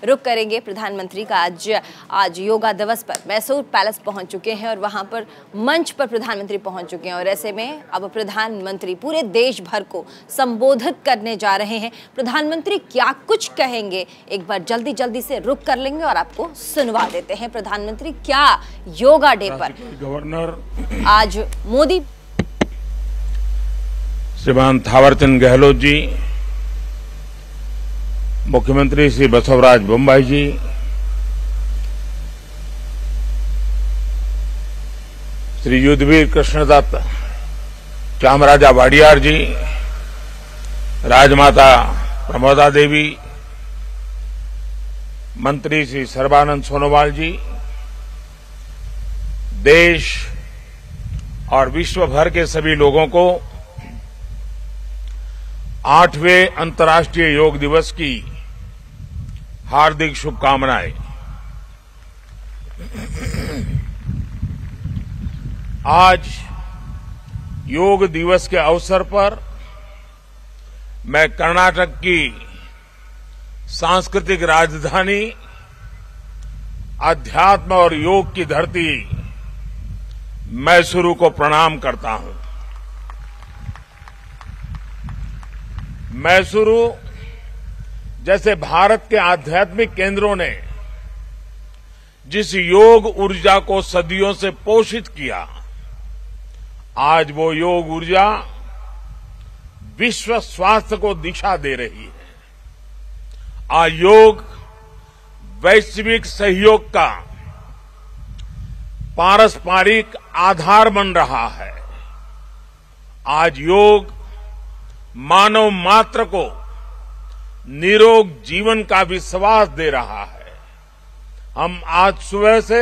रुक करेंगे। प्रधानमंत्री का आज योगा दिवस पर मैसूर पैलेस पहुंच चुके हैं और वहां पर मंच पर प्रधानमंत्री पहुंच चुके हैं और ऐसे में अब प्रधानमंत्री पूरे देश भर को संबोधित करने जा रहे हैं। प्रधानमंत्री क्या कुछ कहेंगे, एक बार जल्दी से रुक कर लेंगे और आपको सुनवा देते हैं। प्रधानमंत्री क्या योगा डे पर गवर्नर आज मोदी श्रीमान थावरचंद गहलोत जी, मुख्यमंत्री श्री बसवराज बोम्मई जी, श्री युद्धवीर कृष्णदत्त चामराजा वाडियार जी, राजमाता प्रमोदा देवी, मंत्री श्री सर्बानंद सोनोवाल जी, देश और विश्व भर के सभी लोगों को 8वें अंतर्राष्ट्रीय योग दिवस की हार्दिक शुभकामनाएं। आज योग दिवस के अवसर पर मैं कर्नाटक की सांस्कृतिक राजधानी, अध्यात्म और योग की धरती मैसूरू को प्रणाम करता हूं। मैसूरू जैसे भारत के आध्यात्मिक केंद्रों ने जिस योग ऊर्जा को सदियों से पोषित किया, आज वो योग ऊर्जा विश्व स्वास्थ्य को दिशा दे रही है। आज योग वैश्विक सहयोग का पारस्परिक आधार बन रहा है। आज योग मानव मात्र को निरोग जीवन का विश्वास दे रहा है। हम आज सुबह से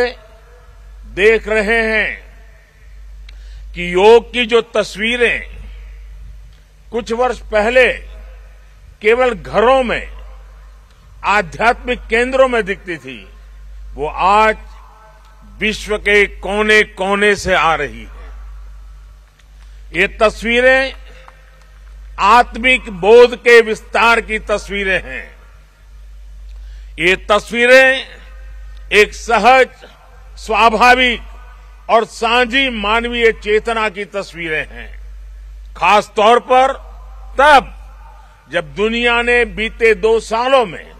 देख रहे हैं कि योग की जो तस्वीरें कुछ वर्ष पहले केवल घरों में, आध्यात्मिक केंद्रों में दिखती थी, वो आज विश्व के कोने कोने से आ रही है। ये तस्वीरें आत्मिक बोध के विस्तार की तस्वीरें हैं। ये तस्वीरें एक सहज, स्वाभाविक और साझी मानवीय चेतना की तस्वीरें हैं। खास तौर पर तब जब दुनिया ने बीते 2 सालों में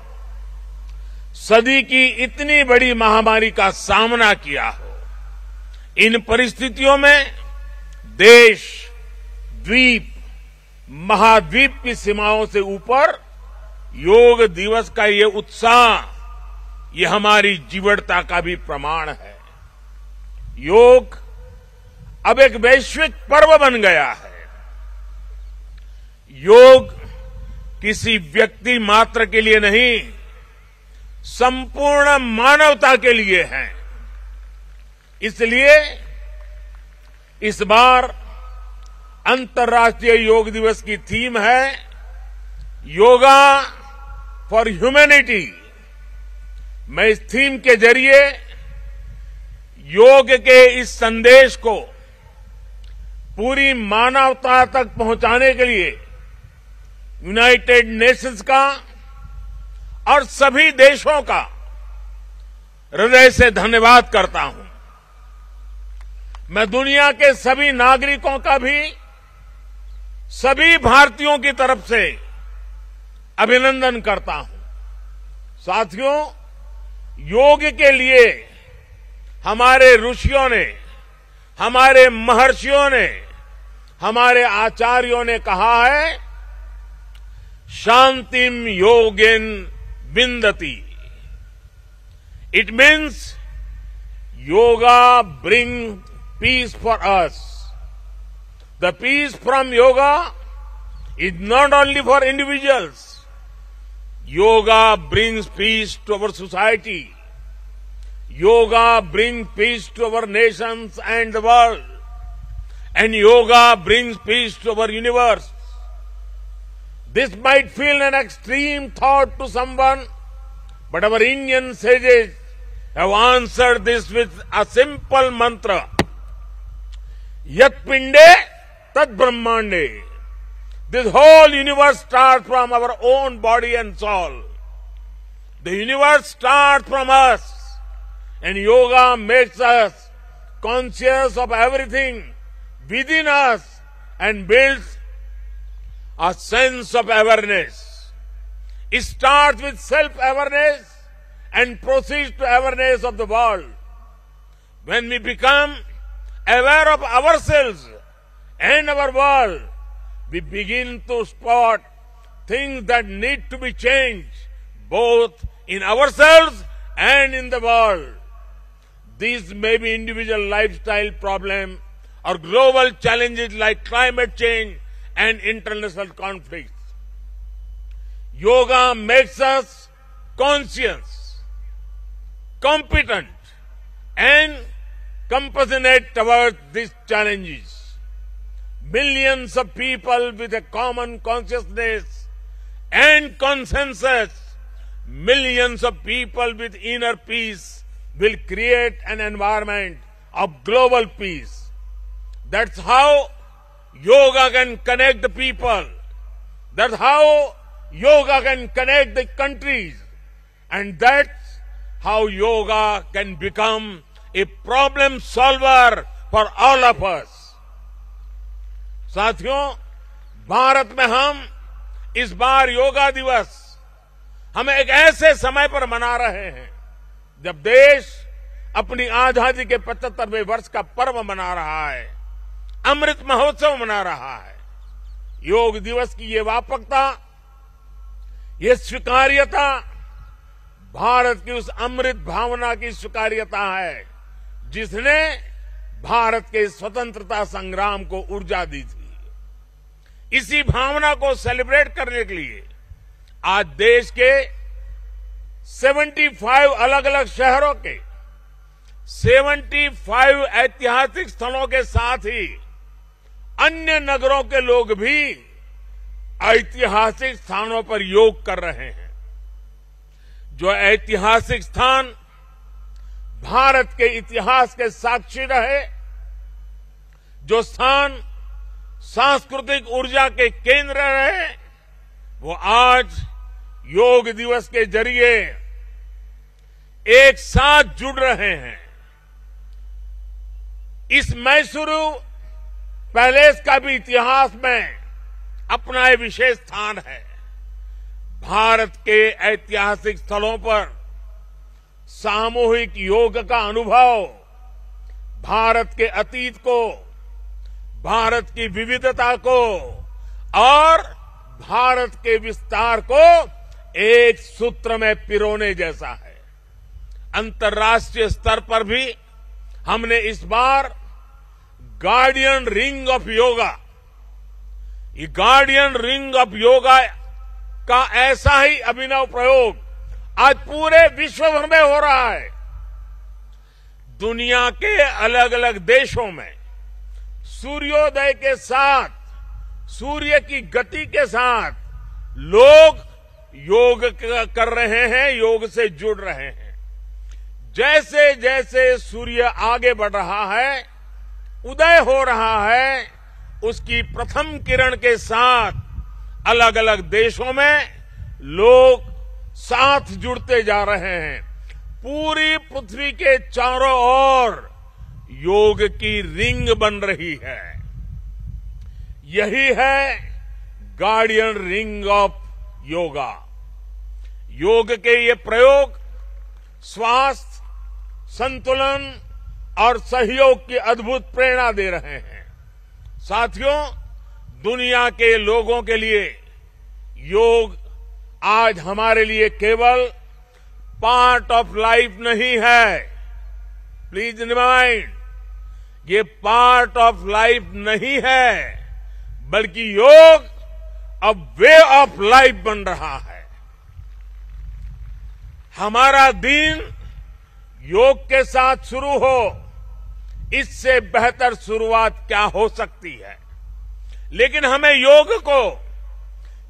सदी की इतनी बड़ी महामारी का सामना किया हो। इन परिस्थितियों में देश, द्वीप, महाद्वीप की सीमाओं से ऊपर योग दिवस का ये उत्साह, ये हमारी जीवटता का भी प्रमाण है। योग अब एक वैश्विक पर्व बन गया है। योग किसी व्यक्ति मात्र के लिए नहीं, संपूर्ण मानवता के लिए है। इसलिए इस बार अंतर्राष्ट्रीय योग दिवस की थीम है योगा फॉर ह्यूमैनिटी। मैं इस थीम के जरिए योग के इस संदेश को पूरी मानवता तक पहुंचाने के लिए यूनाइटेड नेशंस का और सभी देशों का हृदय से धन्यवाद करता हूं। मैं दुनिया के सभी नागरिकों का भी सभी भारतीयों की तरफ से अभिनंदन करता हूं। साथियों, योग के लिए हमारे ऋषियों ने, हमारे महर्षियों ने, हमारे आचार्यों ने कहा है, शांतिम योगेन विंदति। It means yoga brings peace for us. The peace from yoga is not only for individuals. Yoga brings peace to our society. Yoga brings peace to our nations and the world. And yoga brings peace to our universe. This might feel an extreme thought to someone, but our Indian sages have answered this with a simple mantra. Yat pinde tad brahmande. This whole universe starts from our own body and soul. The universe starts from us, and yoga makes us conscious of everything within us and builds a sense of awareness. It starts with self-awareness and proceeds to awareness of the world. When we become aware of ourselves and our world, we begin to spot things that need to be changed, both in ourselves and in the world. These may be individual lifestyle problems or global challenges like climate change and international conflicts. Yoga makes us conscious, competent, and compassionate towards these challenges. Millions of people with a common consciousness and consensus, millions of people with inner peace will create an environment of global peace. That's how yoga can connect the people. That's how yoga can connect the countries. And that's how yoga can become a problem solver for all of us. साथियों, भारत में हम इस बार योगा दिवस हम एक ऐसे समय पर मना रहे हैं जब देश अपनी आजादी के 75वें वर्ष का पर्व मना रहा है, अमृत महोत्सव मना रहा है। योग दिवस की ये व्यापकता, ये स्वीकार्यता भारत की उस अमृत भावना की स्वीकार्यता है जिसने भारत के स्वतंत्रता संग्राम को ऊर्जा दी थी। इसी भावना को सेलिब्रेट करने के लिए आज देश के 75 अलग अलग शहरों के 75 ऐतिहासिक स्थलों के साथ ही अन्य नगरों के लोग भी ऐतिहासिक स्थानों पर योग कर रहे हैं। जो ऐतिहासिक स्थान भारत के इतिहास के साक्षी रहे, जो स्थान सांस्कृतिक ऊर्जा के केंद्र रहे, वो आज योग दिवस के जरिए एक साथ जुड़ रहे हैं। इस मैसूरू पैलेस का भी इतिहास में अपना एक विशेष स्थान है। भारत के ऐतिहासिक स्थलों पर सामूहिक योग का अनुभव भारत के अतीत को, भारत की विविधता को और भारत के विस्तार को एक सूत्र में पिरोने जैसा है। अंतर्राष्ट्रीय स्तर पर भी हमने इस बार गार्डियन रिंग ऑफ योगा, ये गार्डियन रिंग ऑफ योगा का ऐसा ही अभिनव प्रयोग आज पूरे विश्व भर में हो रहा है। दुनिया के अलग अलग देशों में सूर्योदय के साथ, सूर्य की गति के साथ लोग योग कर रहे हैं, योग से जुड़ रहे हैं। जैसे जैसे सूर्य आगे बढ़ रहा है, उदय हो रहा है, उसकी प्रथम किरण के साथ अलग अलग देशों में लोग साथ जुड़ते जा रहे हैं। पूरी पृथ्वी के चारों ओर योग की रिंग बन रही है। यही है गार्डियन रिंग ऑफ योगा। योग के ये प्रयोग स्वास्थ्य, संतुलन और सहयोग की अद्भुत प्रेरणा दे रहे हैं। साथियों, दुनिया के लोगों के लिए योग आज हमारे लिए केवल पार्ट ऑफ लाइफ नहीं है। प्लीज रिमाइंड, ये पार्ट ऑफ लाइफ नहीं है, बल्कि योग अब वे ऑफ लाइफ बन रहा है। हमारा दिन योग के साथ शुरू हो, इससे बेहतर शुरुआत क्या हो सकती है। लेकिन हमें योग को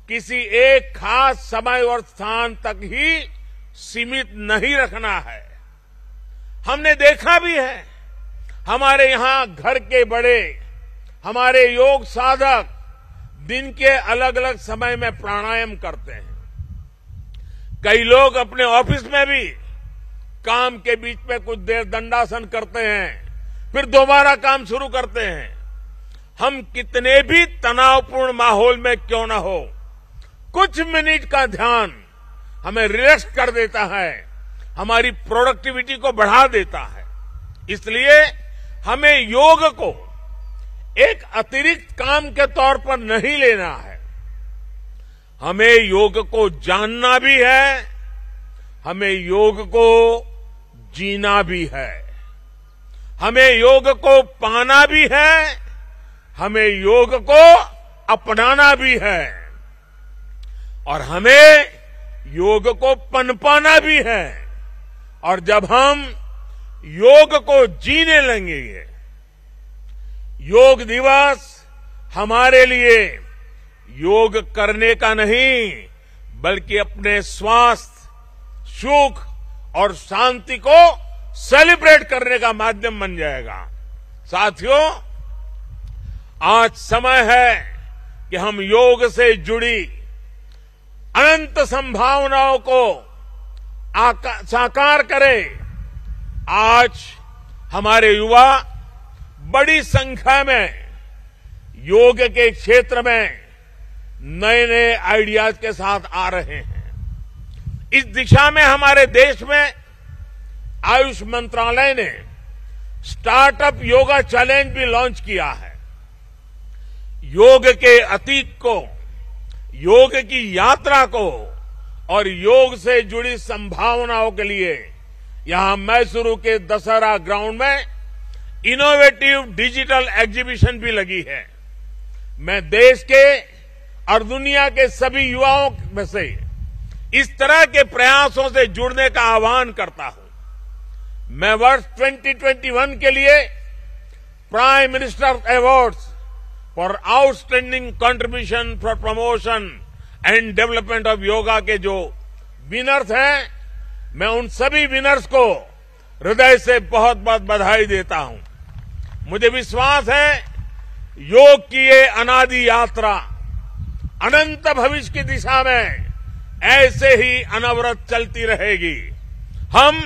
किसी एक खास समय और स्थान तक ही सीमित नहीं रखना है। हमने देखा भी है, हमारे यहां घर के बड़े, हमारे योग साधक दिन के अलग अलग समय में प्राणायाम करते हैं। कई लोग अपने ऑफिस में भी काम के बीच में कुछ देर दंडासन करते हैं, फिर दोबारा काम शुरू करते हैं। हम कितने भी तनावपूर्ण माहौल में क्यों न हो, कुछ मिनट का ध्यान हमें रिलैक्स कर देता है, हमारी प्रोडक्टिविटी को बढ़ा देता है। इसलिए हमें योग को एक अतिरिक्त काम के तौर पर नहीं लेना है। हमें योग को जानना भी है, हमें योग को जीना भी है, हमें योग को पाना भी है, हमें योग को अपनाना भी है, और हमें योग को पनपाना भी है। और जब हम योग को जीने लगेंगे, योग दिवस हमारे लिए योग करने का नहीं, बल्कि अपने स्वास्थ्य, सुख और शांति को सेलिब्रेट करने का माध्यम बन जाएगा। साथियों, आज समय है कि हम योग से जुड़ी अनंत संभावनाओं को साकार करें। आज हमारे युवा बड़ी संख्या में योग के क्षेत्र में नए नए आइडियाज के साथ आ रहे हैं। इस दिशा में हमारे देश में आयुष मंत्रालय ने स्टार्टअप योगा चैलेंज भी लॉन्च किया है। योग के अतीत को, योग की यात्रा को और योग से जुड़ी संभावनाओं के लिए यहां मैसूरू के दशहरा ग्राउंड में इनोवेटिव डिजिटल एग्जीबिशन भी लगी है। मैं देश के और दुनिया के सभी युवाओं में से इस तरह के प्रयासों से जुड़ने का आह्वान करता हूं। मैं वर्ष 2021 के लिए prime minister awards for outstanding contribution for promotion and development of yoga के जो विनर्स हैं, मैं उन सभी विनर्स को हृदय से बहुत बहुत बधाई देता हूं। मुझे विश्वास है योग की ये अनादि यात्रा अनंत भविष्य की दिशा में ऐसे ही अनवरत चलती रहेगी। हम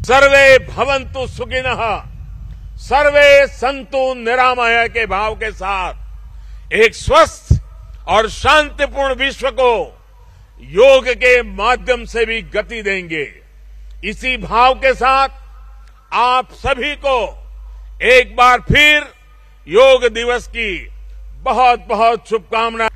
सर्वे भवन्तु सुखिनः, सर्वे सन्तु निरामय के भाव के साथ एक स्वस्थ और शांतिपूर्ण विश्व को योग के माध्यम से भी गति देंगे। इसी भाव के साथ आप सभी को एक बार फिर योग दिवस की बहुत बहुत शुभकामनाएं।